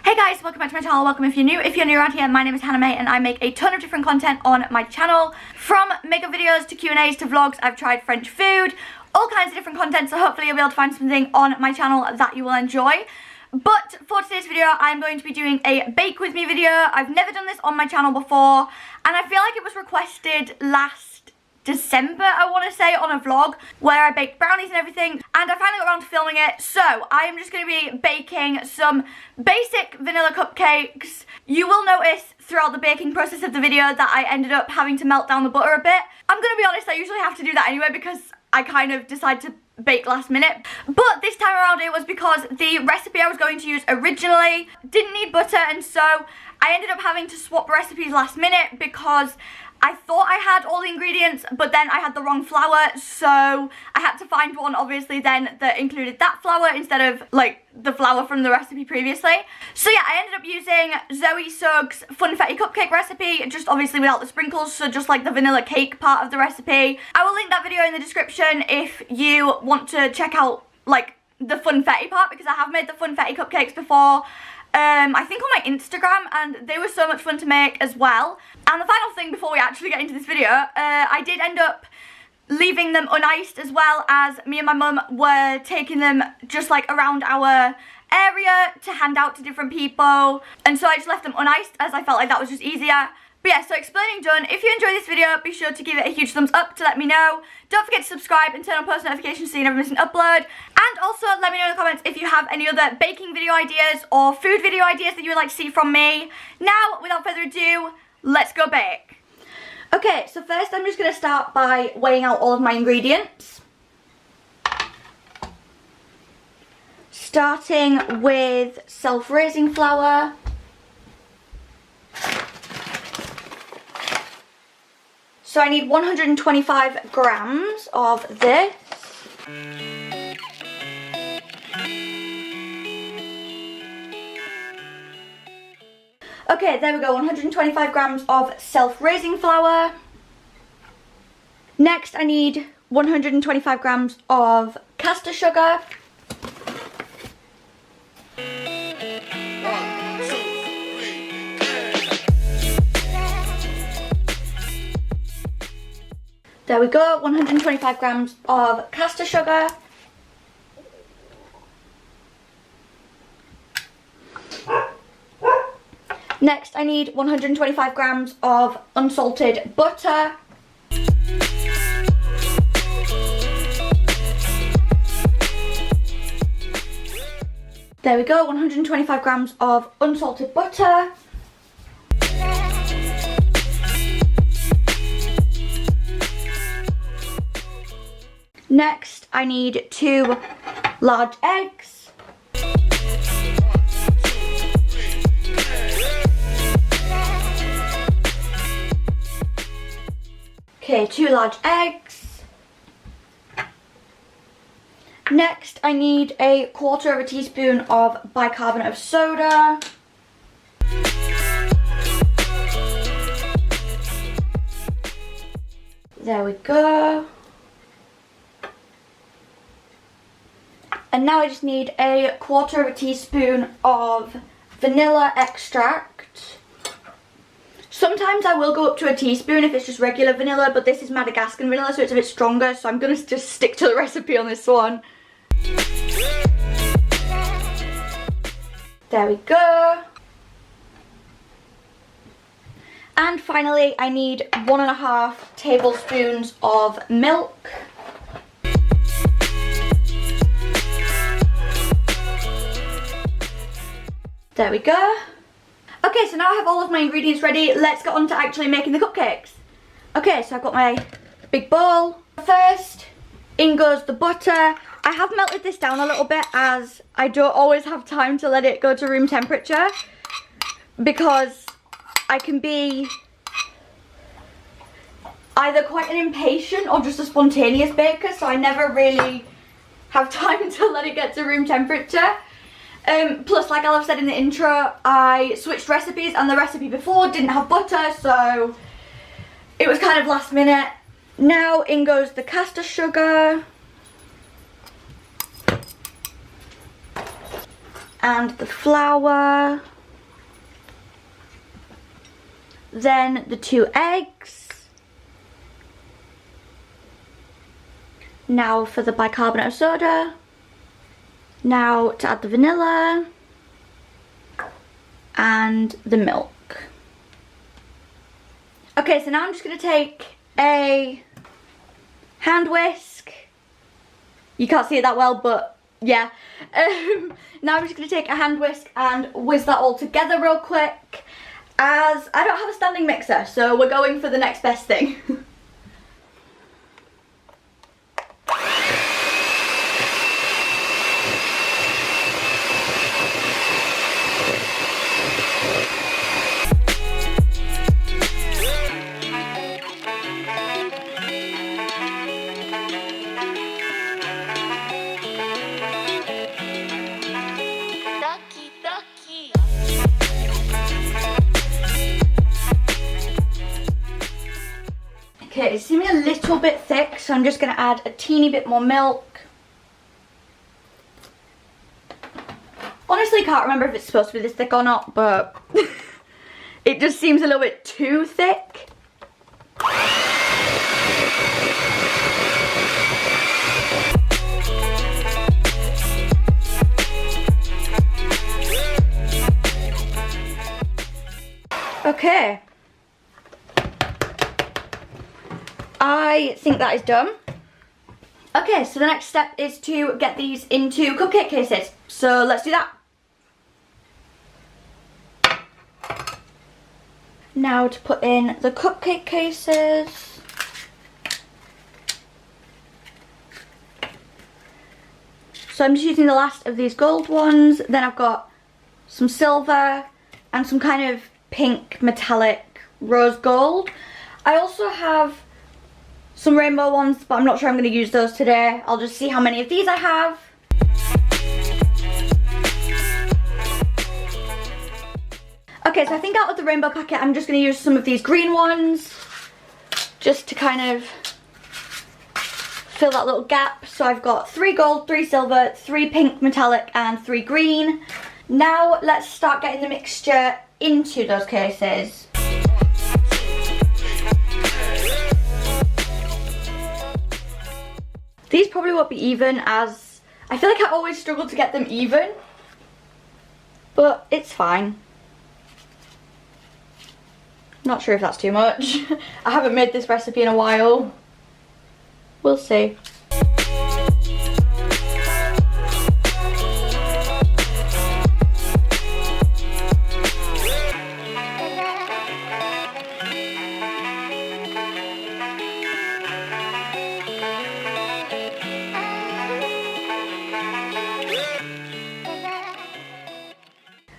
Hey guys, welcome back to my channel. Welcome if you're new. If you're new around here, my name is Hanna and I make a ton of different content on my channel. From makeup videos to Q&As to vlogs, I've tried French food, all kinds of different content, so hopefully you'll be able to find something on my channel that you will enjoy. But for today's video, I'm going to be doing a bake with me video. I've never done this on my channel before, and I feel like it was requested last December, I want to say, on a vlog where I baked brownies and everything, and I finally got around to filming it. So I am just going to be baking some basic vanilla cupcakes. You will notice throughout the baking process of the video that I ended up having to melt down the butter a bit. I'm going to be honest, I usually have to do that anyway because I kind of decide to bake last minute, but this time around it was because the recipe I was going to use originally didn't need butter, and so I ended up having to swap recipes last minute because I thought I had all the ingredients, but then I had the wrong flour, so I had to find one, obviously, then that included that flour instead of, like, the flour from the recipe previously. So yeah, I ended up using Zoe Suggs Funfetti Cupcake recipe, just obviously without the sprinkles, so just like the vanilla cake part of the recipe. I will link that video in the description if you want to check out, like, the Funfetti part, because I have made the Funfetti cupcakes before. I think on my Instagram, and they were so much fun to make as well. And the final thing before we actually get into this video, I did end up leaving them uniced, as well as me and my mum were taking them just like around our area to hand out to different people, and so I just left them uniced as I felt like that was just easier. But yeah, so explaining done. If you enjoyed this video, be sure to give it a huge thumbs up to let me know. Don't forget to subscribe and turn on post notifications so you never miss an upload. And also let me know in the comments if you have any other baking video ideas or food video ideas that you would like to see from me. Now, without further ado, let's go bake. Okay, so first I'm just going to start by weighing out all of my ingredients. Starting with self-raising flour. So I need 125 grams of this. Okay, there we go, 125 grams of self-raising flour. Next, I need 125 grams of caster sugar. There we go, 125 grams of caster sugar. Next, I need 125 grams of unsalted butter. There we go, 125 grams of unsalted butter. Next, I need 2 large eggs. Okay, 2 large eggs. Next, I need a 1/4 teaspoon of bicarbonate of soda. There we go. And now I just need a 1/4 teaspoon of vanilla extract. Sometimes I will go up to a teaspoon if it's just regular vanilla, but this is Madagascan vanilla, so it's a bit stronger, so I'm going to just stick to the recipe on this one. There we go. And finally, I need 1.5 tablespoons of milk. There we go. Okay, so now I have all of my ingredients ready. Let's get on to actually making the cupcakes. Okay, so I've got my big bowl. First, in goes the butter. I have melted this down a little bit as I don't always have time to let it go to room temperature, because I can be either quite an impatient or just a spontaneous baker, so I never really have time to let it get to room temperature. Plus, like I've said in the intro, I switched recipes and the recipe before didn't have butter, so it was kind of last minute. Now in goes the caster sugar and the flour. Then the 2 eggs. Now for the bicarbonate of soda. Now to add the vanilla and the milk. Okay, so now I'm just going to take a hand whisk. You can't see it that well, but yeah. Now I'm just going to take a hand whisk and whiz that all together real quick, as I don't have a standing mixer, so we're going for the next best thing. Okay, it's seeming a little bit thick, so I'm just going to add a teeny bit more milk. Honestly, I can't remember if it's supposed to be this thick or not, but it just seems a little bit too thick. Okay. I think that is done. Okay, so the next step is to get these into cupcake cases. So let's do that. Now to put in the cupcake cases. So I'm just using the last of these gold ones. Then I've got some silver and some kind of pink metallic rose gold. I also have some rainbow ones, but I'm not sure I'm going to use those today. I'll just see how many of these I have. Okay, so I think out of the rainbow packet, I'm just going to use some of these green ones, just to kind of fill that little gap. So I've got 3 gold, 3 silver, 3 pink metallic, and 3 green. Now let's start getting the mixture into those cases. These probably won't be even, as I feel like I always struggle to get them even, but it's fine. Not sure if that's too much. I haven't made this recipe in a while. We'll see.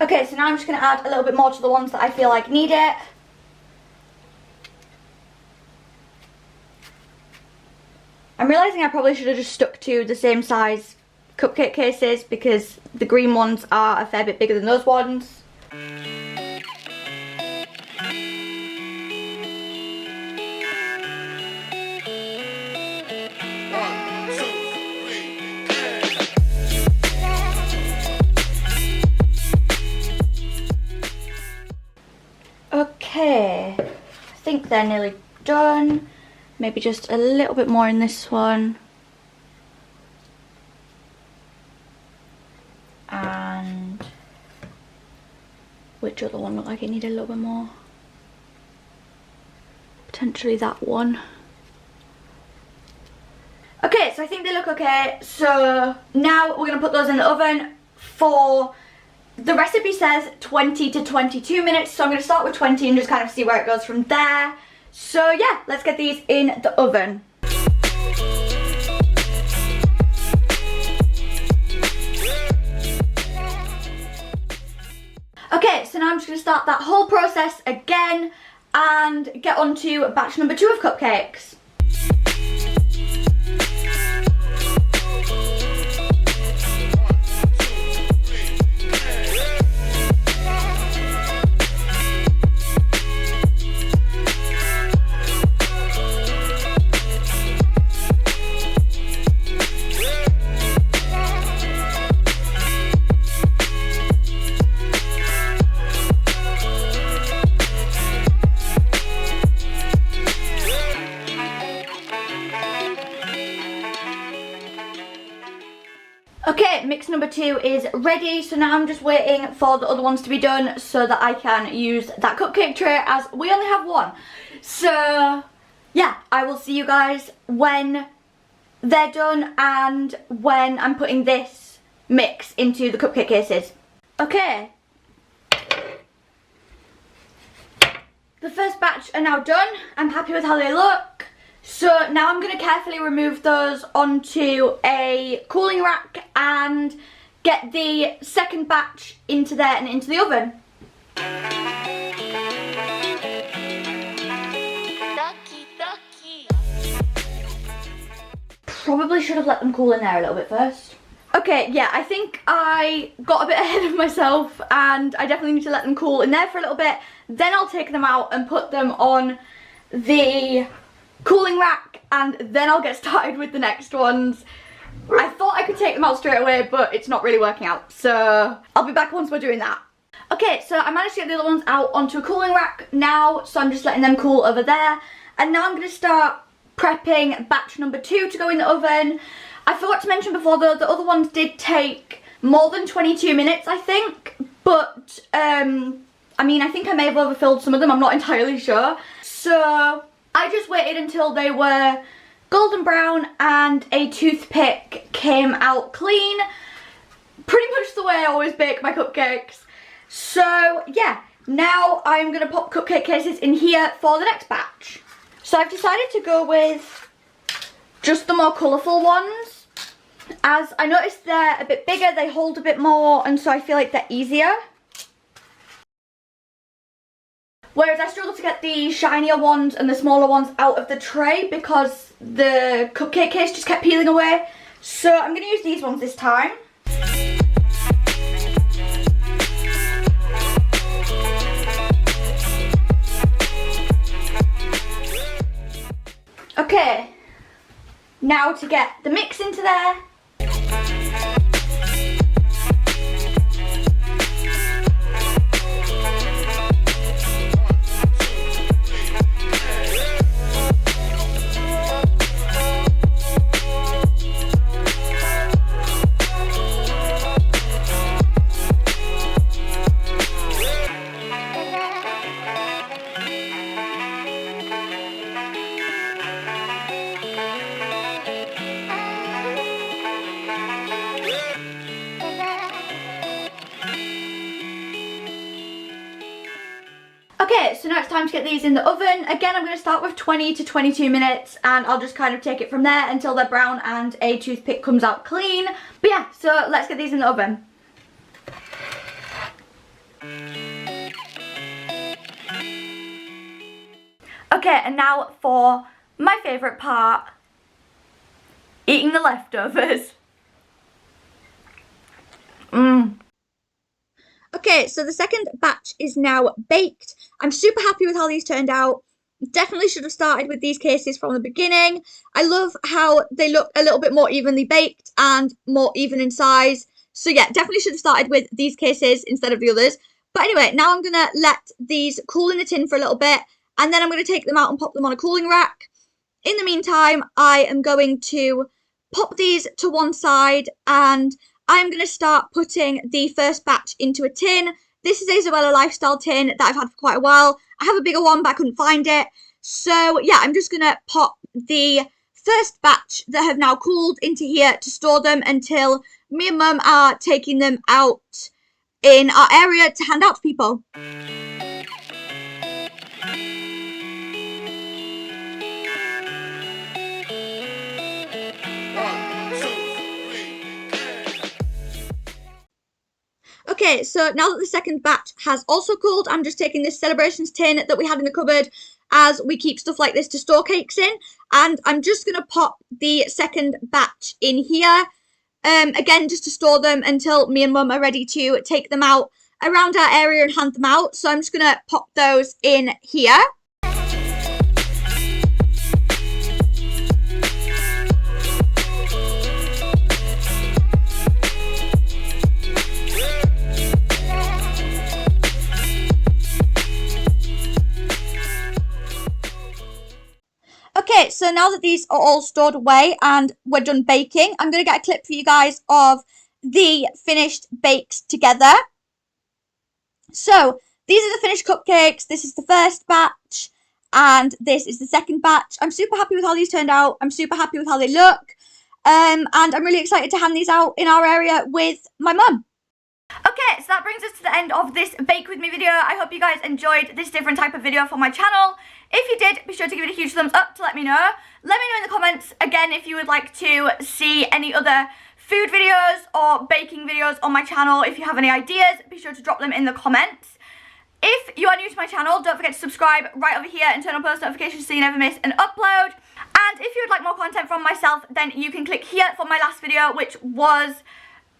Okay, so now I'm just going to add a little bit more to the ones that I feel like need it. I'm realising I probably should have just stuck to the same size cupcake cases, because the green ones are a fair bit bigger than those ones. Okay, I think they're nearly done. Maybe just a little bit more in this one. And which other one looked like it needed a little bit more? Potentially that one. Okay, so I think they look okay. So now we're going to put those in the oven for, the recipe says 20 to 22 minutes, so I'm going to start with 20 and just kind of see where it goes from there. So yeah, let's get these in the oven. Okay, so now I'm just going to start that whole process again and get on to batch number 2 of cupcakes. mix number 2 is ready, so now I'm just waiting for the other ones to be done so that I can use that cupcake tray, as we only have one. So yeah, I will see you guys when they're done and when I'm putting this mix into the cupcake cases. Okay, the first batch are now done. I'm happy with how they look. So now I'm going to carefully remove those onto a cooling rack and get the second batch into there and into the oven. Probably should have let them cool in there a little bit first. Okay, yeah, I think I got a bit ahead of myself and I definitely need to let them cool in there for a little bit. Then I'll take them out and put them on the cooling rack, and then I'll get started with the next ones. I thought I could take them out straight away, but it's not really working out, so I'll be back once we're doing that. Okay, so I managed to get the other ones out onto a cooling rack now, so I'm just letting them cool over there. And now I'm going to start prepping batch number 2 to go in the oven. I forgot to mention before though, the other ones did take more than 22 minutes, I think, but I mean, I think I may have overfilled some of them, I'm not entirely sure. So I just waited until they were golden brown and a toothpick came out clean. Pretty much the way I always bake my cupcakes. So yeah, now I'm going to pop cupcake cases in here for the next batch. So I've decided to go with just the more colourful ones, as I noticed they're a bit bigger, they hold a bit more, and so I feel like they're easier. Whereas I struggle to get the shinier ones and the smaller ones out of the tray because the cupcake case just kept peeling away. So I'm going to use these ones this time. Okay, now to get the mix into there. Okay, so now it's time to get these in the oven. Again, I'm going to start with 20 to 22 minutes and I'll just kind of take it from there until they're brown and a toothpick comes out clean. But yeah, so let's get these in the oven. Okay, and now for my favourite part, eating the leftovers. Okay, so the second batch is now baked. I'm super happy with how these turned out. Definitely should have started with these cases from the beginning. I love how they look a little bit more evenly baked and more even in size. So yeah, definitely should have started with these cases instead of the others. But anyway, now I'm going to let these cool in the tin for a little bit, and then I'm going to take them out and pop them on a cooling rack. In the meantime, I am going to pop these to one side, and I'm going to start putting the first batch into a tin. This is a Zoella Lifestyle tin that I've had for quite a while. I have a bigger one, but I couldn't find it. So yeah, I'm just going to pop the first batch that have now cooled into here to store them until me and Mum are taking them out in our area to hand out to people. Okay, so now that the second batch has also cooled, I'm just taking this Celebrations tin that we had in the cupboard, as we keep stuff like this to store cakes in, and I'm just going to pop the second batch in here, again just to store them until me and Mum are ready to take them out around our area and hand them out. So I'm just going to pop those in here. Okay, so now that these are all stored away and we're done baking, I'm going to get a clip for you guys of the finished bakes together. So these are the finished cupcakes. This is the first batch and this is the second batch. I'm super happy with how these turned out. I'm super happy with how they look. And I'm really excited to hand these out in our area with my mum. Okay, so that brings us to the end of this Bake With Me video. I hope you guys enjoyed this different type of video for my channel. If you did, be sure to give it a huge thumbs up to let me know. Let me know in the comments, again, if you would like to see any other food videos or baking videos on my channel. If you have any ideas, be sure to drop them in the comments. If you are new to my channel, don't forget to subscribe right over here and turn on post notifications so you never miss an upload. And if you would like more content from myself, then you can click here for my last video, which was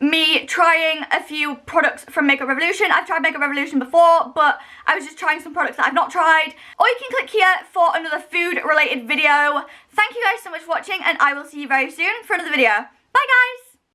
me trying a few products from Makeup Revolution. I've tried Makeup Revolution before, but I was just trying some products that I've not tried. Or you can click here for another food related video. Thank you guys so much for watching, and I will see you very soon for another video. Bye guys!